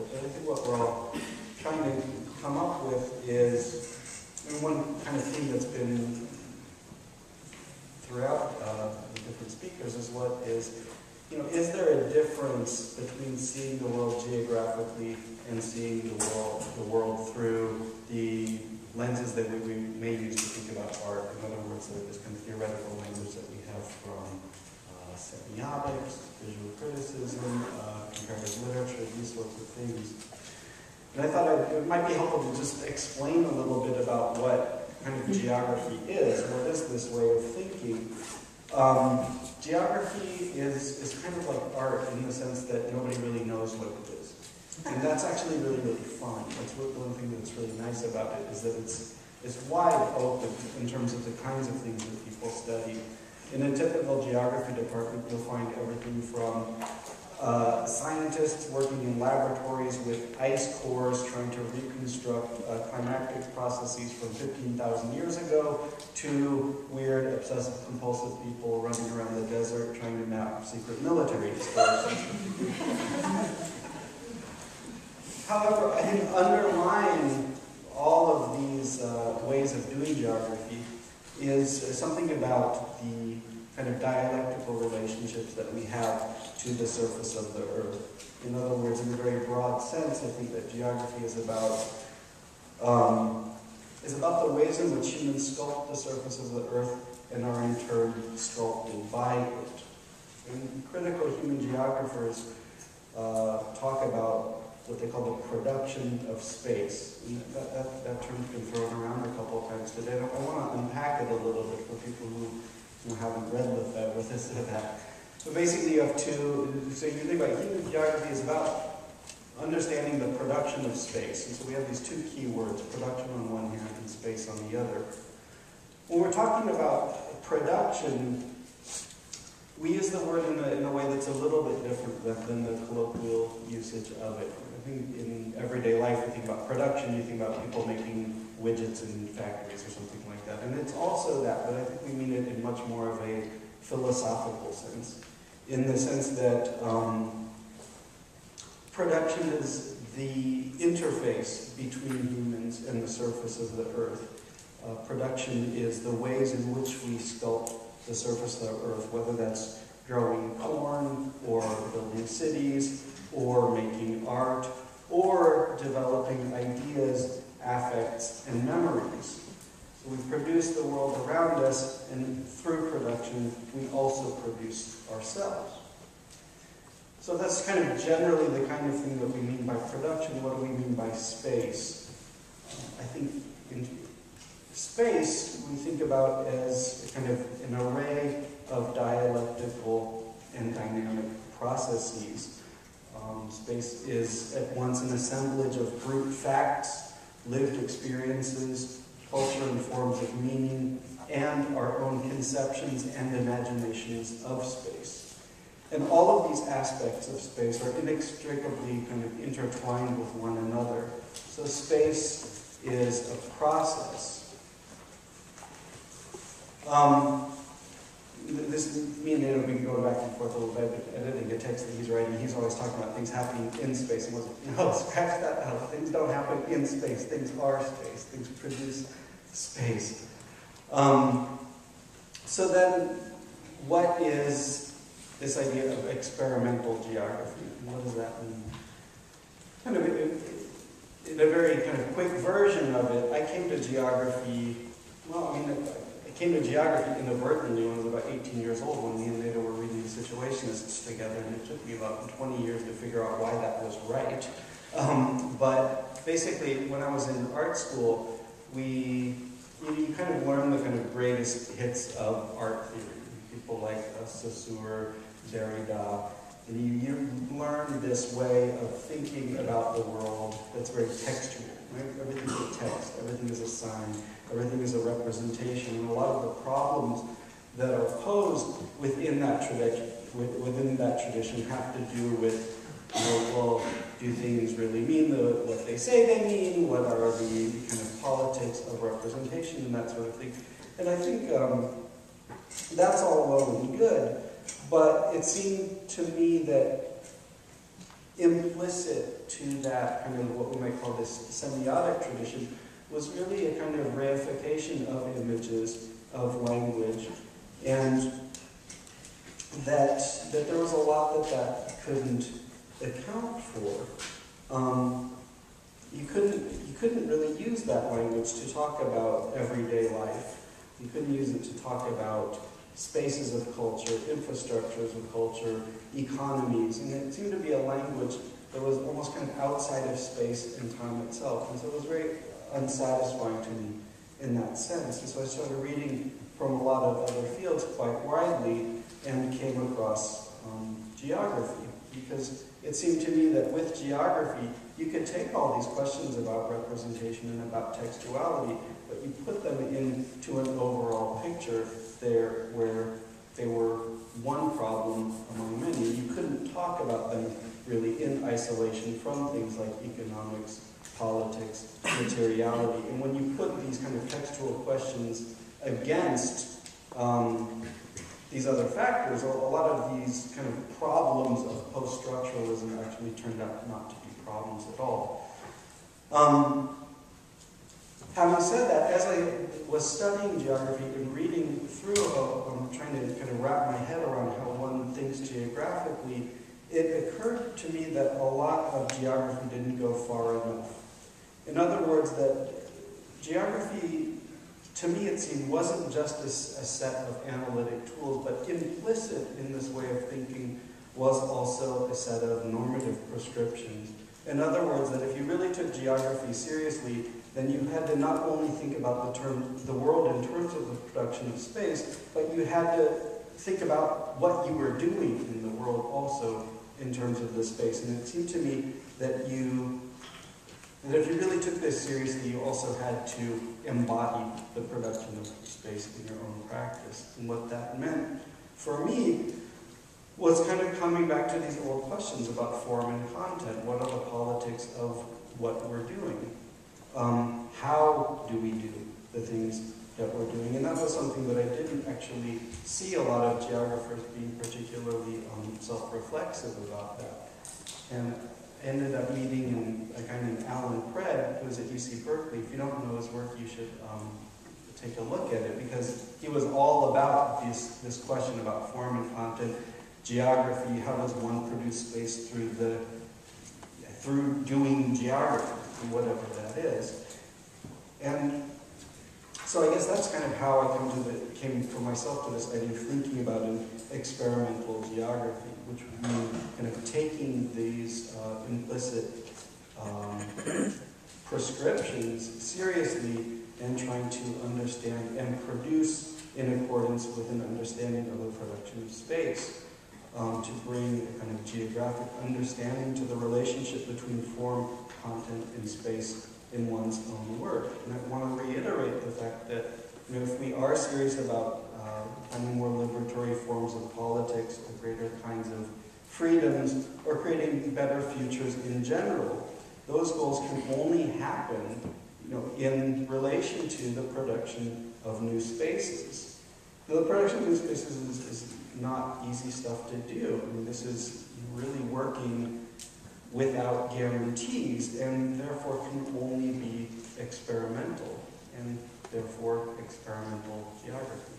bit, but I think what we're all trying to come up with is, and one kind of theme that's been throughout the different speakers is there a difference between seeing the world geographically and seeing the world through the lenses that we may use to think about art? In other words, this kind of theoretical language that we have from semiotics, visual criticism, comparative literature, these sorts of things. And I thought it might be helpful to just explain a little bit about what kind of geography is. What is this way of thinking? Geography is kind of like art in the sense that nobody really knows what it is. And that's actually really, really fun. That's one thing that's really nice about it, is that it's wide open in terms of the kinds of things that people study. In a typical geography department, you'll find everything from scientists working in laboratories with ice cores trying to reconstruct climatic processes from 15,000 years ago, to weird, obsessive-compulsive people running around the desert trying to map secret military installations. However, I think underlying all of these ways of doing geography is something about the kind of dialectical relationships that we have to the surface of the Earth. In other words, in a very broad sense, I think that geography is about the ways in which humans sculpt the surface of the Earth and are in turn sculpted by it. And critical human geographers talk about what they call the production of space. And that term's been thrown around a couple of times today. I want to unpack it a little bit for people who haven't read Lefebvre or this or that. So basically you have so you think about human geography is about understanding the production of space. And so we have these two key words, production on one hand and space on the other. When we're talking about production, we use the word in a way that's a little bit different than the colloquial usage of it. I think in everyday life, we think about production, you think about people making widgets in factories or something like that. And it's also that, but I think we mean it in much more of a philosophical sense, in the sense that production is the interface between humans and the surface of the Earth. Production is the ways in which we sculpt the surface of the Earth, whether that's growing corn, or building cities, or making art, or developing ideas, affects, and memories. So we produce the world around us, and through production, we also produce ourselves. So that's kind of generally the kind of thing that we mean by production. What do we mean by space? I think in space, we think about as kind of an array of dialectical and dynamic processes. Space is at once an assemblage of brute facts, lived experiences, culture and forms of meaning, and our own conceptions and imaginations of space. And all of these aspects of space are inextricably kind of intertwined with one another. So space is a process. Me and Nato, we can go back and forth a little bit, but editing a text that he's writing, he's always talking about things happening in space. And no, scratch that out. Things don't happen in space. Things are space. Things produce space. So then, what is this idea of experimental geography? What does that mean? Kind of in a very kind of quick version of it, I came to geography, I came to geography inadvertently when I was about 18 years old, when me and Nato were reading Situationists together, and it took me about 20 years to figure out why that was right. But basically, when I was in art school, you kind of learn the kind of greatest hits of art theory. People like Saussure, Derrida, and you learn this way of thinking about the world that's very textual. Right? Everything's a text, everything is a sign, everything is a representation, and a lot of the problems that are posed within that tradition have to do with, well, do things really mean what they say they mean? What are the kind of politics of representation and that sort of thing? And I think that's all well and good, but it seemed to me that implicit to that kind of what we might call this semiotic tradition was really a kind of reification of images, of language, and that there was a lot that couldn't account for. You couldn't really use that language to talk about everyday life. You couldn't use it to talk about spaces of culture, infrastructures of culture, economies, and it seemed to be a language that was almost kind of outside of space and time itself. And so it was very unsatisfying to me in that sense. And so I started reading from a lot of other fields quite widely and came across geography, because it seemed to me that with geography, you could take all these questions about representation and about textuality, but you put them into an overall picture there where they were one problem among many. You couldn't talk about them really in isolation from things like economics, politics, materiality. And when you put these kind of textual questions against these other factors, a lot of these kind of problems of post-structuralism actually turned out not to be problems at all. Having said that, as I was studying geography and reading through, trying to kind of wrap my head around how one thinks geographically, it occurred to me that a lot of geography didn't go far enough. In other words, that geography, to me it seemed, wasn't just a set of analytic tools, but implicit in this way of thinking was also a set of normative prescriptions. In other words, that if you really took geography seriously, then you had to not only think about the world in terms of the production of space, but you had to think about what you were doing in the world also in terms of the space. And it seemed to me that if you really took this seriously, you also had to embody the production of space in your own practice. And what that meant for me was kind of coming back to these old questions about form and content. What are the politics of what we're doing? How do we do the things that we're doing? And that was something that I didn't actually see a lot of geographers being particularly self-reflexive about that. And I ended up meeting a guy named Alan Pred, who was at UC Berkeley. If you don't know his work, you should take a look at it, because he was all about this question about form and content, geography. How does one produce space through doing geography, whatever that is? And so I guess that's kind of how I came for myself to this idea of thinking about an experimental geography, which would mean kind of taking these implicit prescriptions seriously and trying to understand and produce in accordance with an understanding of the production of space, to bring a kind of geographic understanding to the relationship between form, content, and space in one's own work. And I want to reiterate the fact that, if we are serious about finding more liberatory forms of politics, or greater kinds of freedoms, or creating better futures in general, those goals can only happen, in relation to the production of new spaces. The production of new spaces is not easy stuff to do. I mean, this is really working without guarantees, and therefore can only be experimental, and therefore experimental geography.